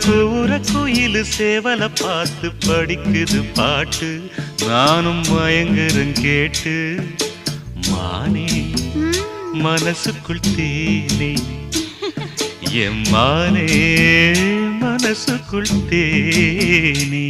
கூற குயிலு சேவல பார்த்து படிக்குது பாட்டு நானும் மயங்குறேன் கேட்டு மானே மனசுக்குள் தேனே எம்மானே மனசுக்குள் தேனே